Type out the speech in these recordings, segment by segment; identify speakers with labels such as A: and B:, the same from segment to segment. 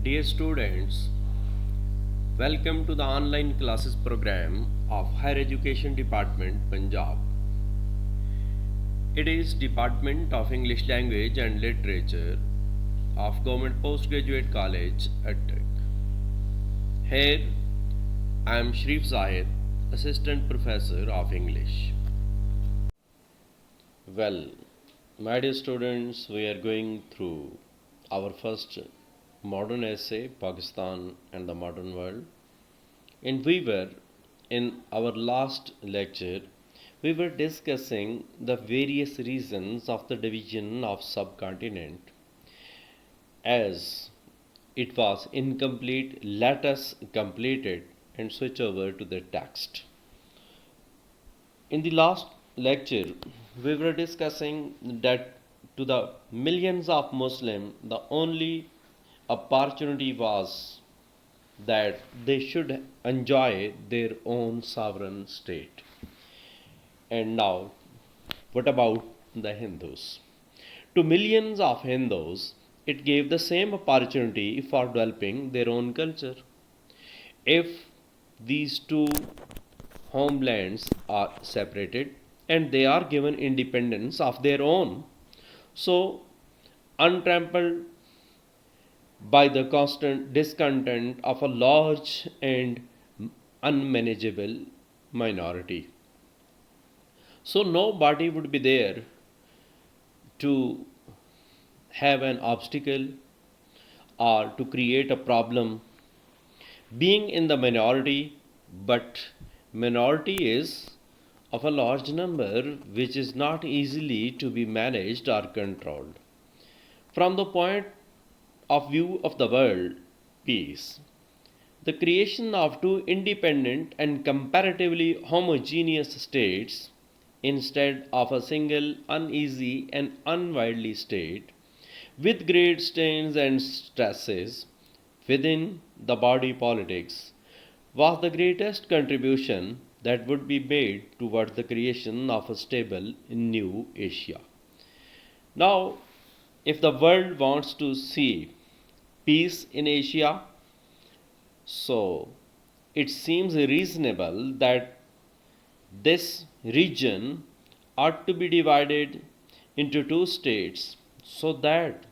A: Dear students, welcome to the online classes program of Higher Education Department, Punjab. It is Department of English Language and Literature of Govt Postgraduate College, Attock. Here, I am Sharif Zahid, Assistant Professor of English. Well, my dear students, we are going through our first modern essay, Pakistan and the Modern World. And in our last lecture, we were discussing the various reasons of the division of subcontinent. As it was incomplete, let us complete it and switch over to the text. In the last lecture, we were discussing that to the millions of Muslims, the only opportunity was that they should enjoy their own sovereign state. And now, what about the Hindus? To millions of Hindus, it gave the same opportunity for developing their own culture. If these two homelands are separated and they are given independence of their own, so untrampled by the constant discontent of a large and unmanageable minority. So nobody would be there to have an obstacle or to create a problem being in the minority, but minority is of a large number which is not easily to be managed or controlled. From the point of view of the world peace, the creation of two independent and comparatively homogeneous states instead of a single uneasy and unwieldy state with great strains and stresses within the body politics was the greatest contribution that would be made towards the creation of a stable new Asia. Now, if the world wants to see peace in Asia, so it seems reasonable that this region ought to be divided into two states so that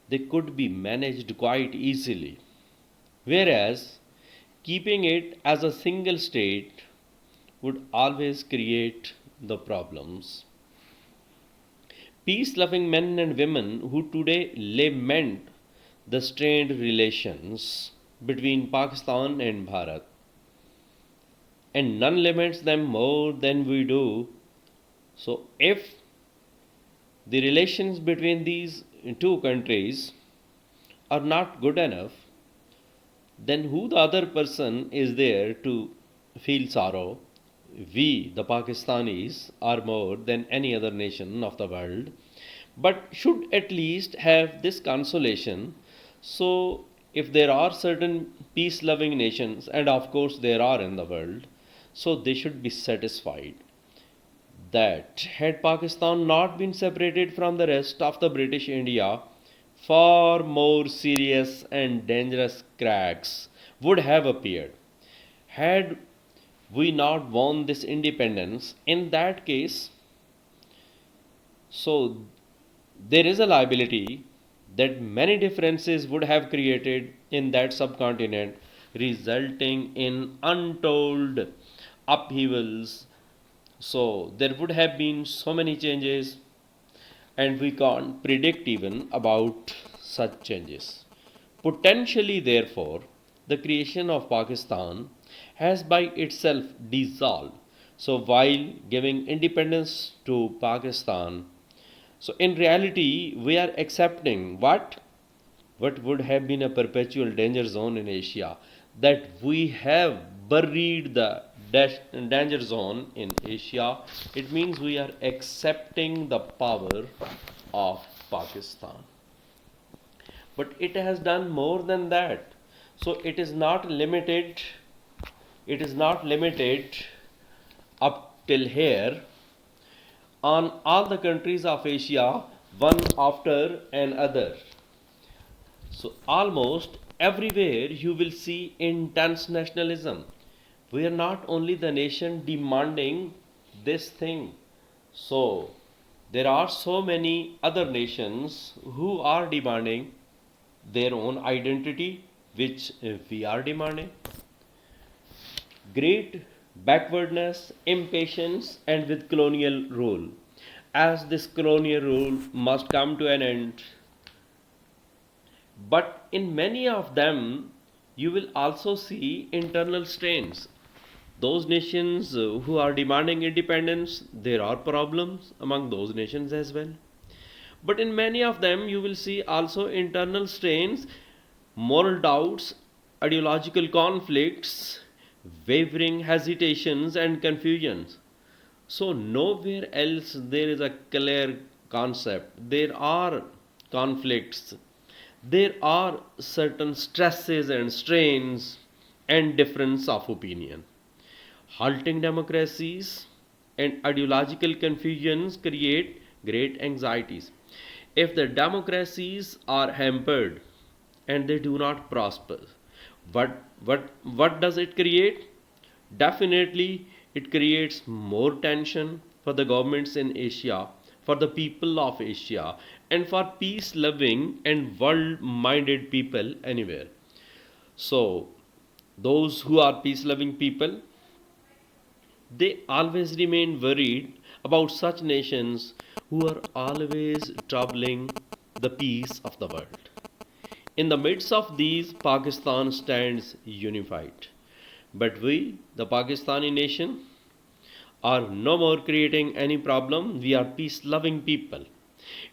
A: they could be managed quite easily. Whereas keeping it as a single state would always create the problems. Peace loving men and women who today lament the strained relations between Pakistan and Bharat, and none laments them more than we do. So, if the relations between these two countries are not good enough, then who the other person is there to feel sorrow? We, the Pakistanis, are more than any other nation of the world, but should at least have this consolation. So, if there are certain peace loving nations, and of course there are in the world, so they should be satisfied that had Pakistan not been separated from the rest of the British India, far more serious and dangerous cracks would have appeared. Had we not won this independence, in that case, so there is a liability that many differences would have created in that subcontinent, resulting in untold upheavals. So there would have been so many changes, and we can't predict even about such changes. Potentially, therefore, the creation of Pakistan has by itself dissolved. So while giving independence to Pakistan, so in reality, we are accepting what would have been a perpetual danger zone in Asia, that we have buried the danger zone in Asia. It means we are accepting the power of Pakistan. But it has done more than that. So it is not limited up till here on all the countries of Asia, one after another. So almost everywhere you will see intense nationalism. We are not only the nation demanding this thing. So there are so many other nations who are demanding their own identity, which we are demanding. Great backwardness, impatience, and with colonial rule. As this colonial rule must come to an end, but in many of them, you will also see internal strains. Those nations who are demanding independence, there are problems among those nations as well. But in many of them, you will see also internal strains, moral doubts, ideological conflicts, wavering hesitations, and confusions. So, nowhere else there is a clear concept. There are conflicts, there are certain stresses and strains, and difference of opinion. Halting democracies and ideological confusions create great anxieties. If the democracies are hampered and they do not prosper, what does it create? Definitely, it creates more tension for the governments in Asia, for the people of Asia, and for peace loving and world minded people anywhere. So, those who are peace loving people, they always remain worried about such nations who are always troubling the peace of the world. In the midst of these, Pakistan stands unified. But we, the Pakistani nation, are no more creating any problem. We are peace loving people.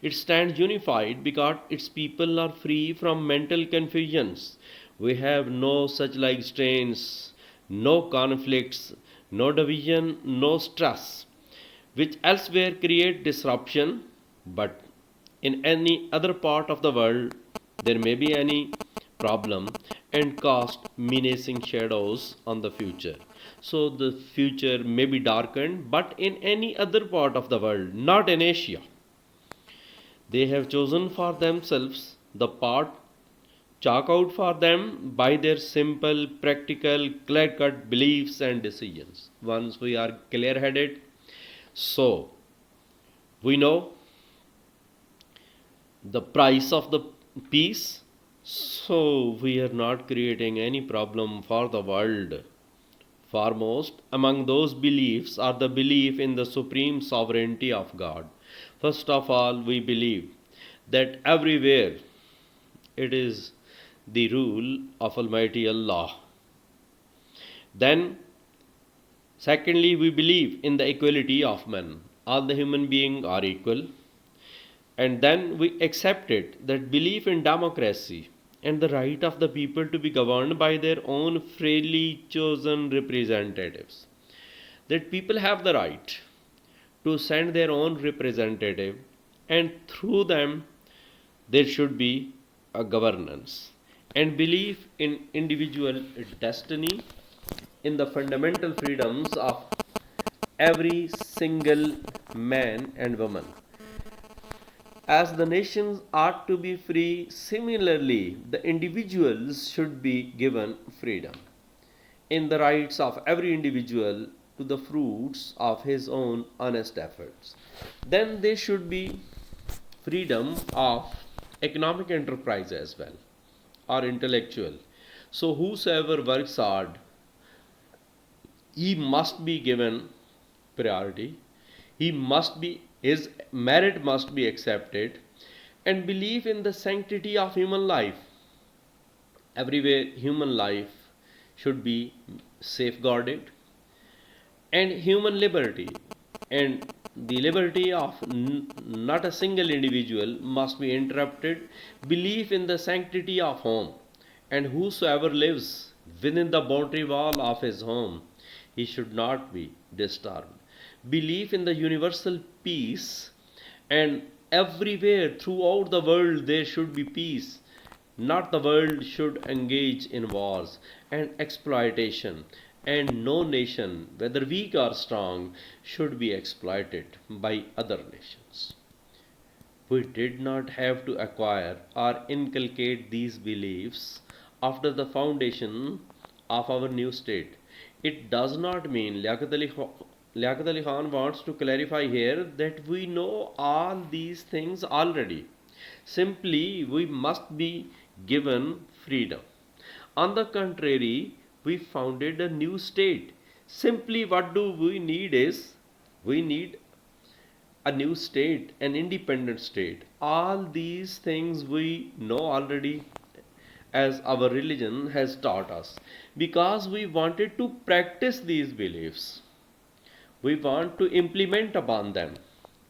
A: It stands unified because its people are free from mental confusions. We have no such like strains, no conflicts, no division, no stress, which elsewhere create disruption, but in any other part of the world there may be any problem and cast menacing shadows on the future. So the future may be darkened, but in any other part of the world, not in Asia. They have chosen for themselves the path chalk out for them by their simple, practical, clear cut beliefs and decisions. Once we are clear headed, so we know the price of the peace, so we are not creating any problem for the world. Foremost among those beliefs are the belief in the supreme sovereignty of God. First of all, we believe that everywhere it is the rule of Almighty Allah. Then, secondly, we believe in the equality of men. All the human beings are equal. And then we accepted that belief in democracy and the right of the people to be governed by their own freely chosen representatives. That people have the right to send their own representative, and through them there should be a governance. And belief in individual destiny, in the fundamental freedoms of every single man and woman. As the nations ought to be free, similarly, the individuals should be given freedom in the rights of every individual to the fruits of his own honest efforts. Then there should be freedom of economic enterprise as well, or intellectual. So, whosoever works hard, he must be given priority. He must be, his merit must be accepted, and belief in the sanctity of human life. Everywhere human life should be safeguarded, and human liberty and the liberty of not a single individual must be interrupted. Belief in the sanctity of home, and whosoever lives within the boundary wall of his home, he should not be disturbed. Belief in the universal peace, and everywhere throughout the world there should be peace. Not the world should engage in wars and exploitation, and no nation, whether weak or strong, should be exploited by other nations. We did not have to acquire or inculcate these beliefs after the foundation of our new state. It does not mean Liaquat Ali Khan wants to clarify here that we know all these things already. Simply, we must be given freedom. On the contrary, we founded a new state. Simply, what do we need is we need a new state, an independent state. All these things we know already as our religion has taught us because we wanted to practice these beliefs. We want to implement upon them.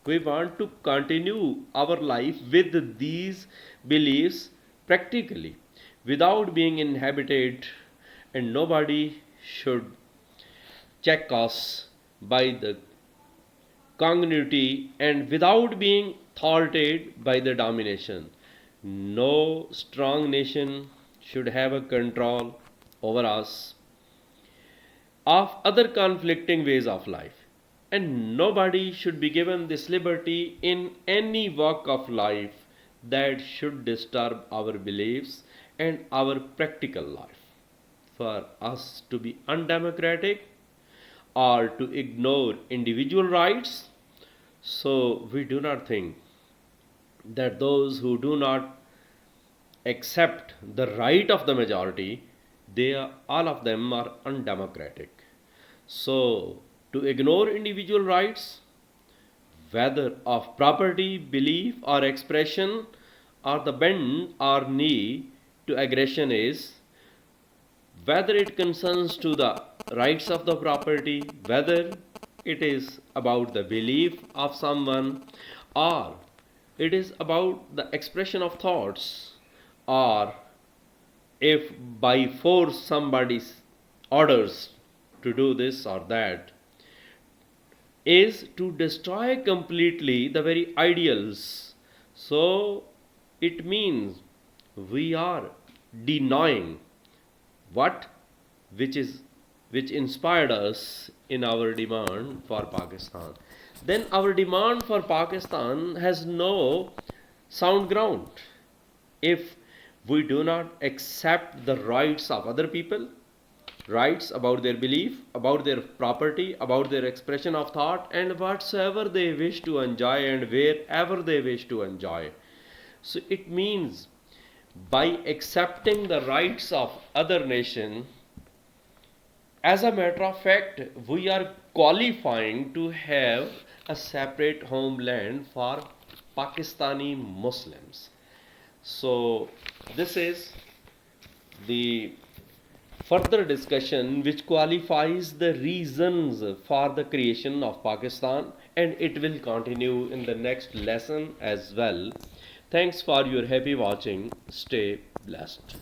A: We want to continue our life with these beliefs practically without being inhabited, and nobody should check us by the congruity and without being thwarted by the domination. No strong nation should have a control over us of other conflicting ways of life. And nobody should be given this liberty in any walk of life that should disturb our beliefs and our practical life. For us to be undemocratic or to ignore individual rights, so we do not think that those who do not accept the right of the majority, all of them are undemocratic. So, to ignore individual rights, whether of property, belief, or expression, or the bend or knee to aggression is whether it concerns to the rights of the property, whether it is about the belief of someone, or it is about the expression of thoughts, or if by force somebody orders to do this or that, is to destroy completely the very ideals. So it means we are denying what which inspired us in our demand for Pakistan. Then our demand for Pakistan has no sound ground. If we do not accept the rights of other people, rights about their belief, about their property, about their expression of thought, and whatsoever they wish to enjoy and wherever they wish to enjoy. So it means by accepting the rights of other nation, as a matter of fact, we are qualifying to have a separate homeland for Pakistani Muslims. So this is the further discussion which qualifies the reasons for the creation of Pakistan, and it will continue in the next lesson as well. Thanks for your happy watching. Stay blessed.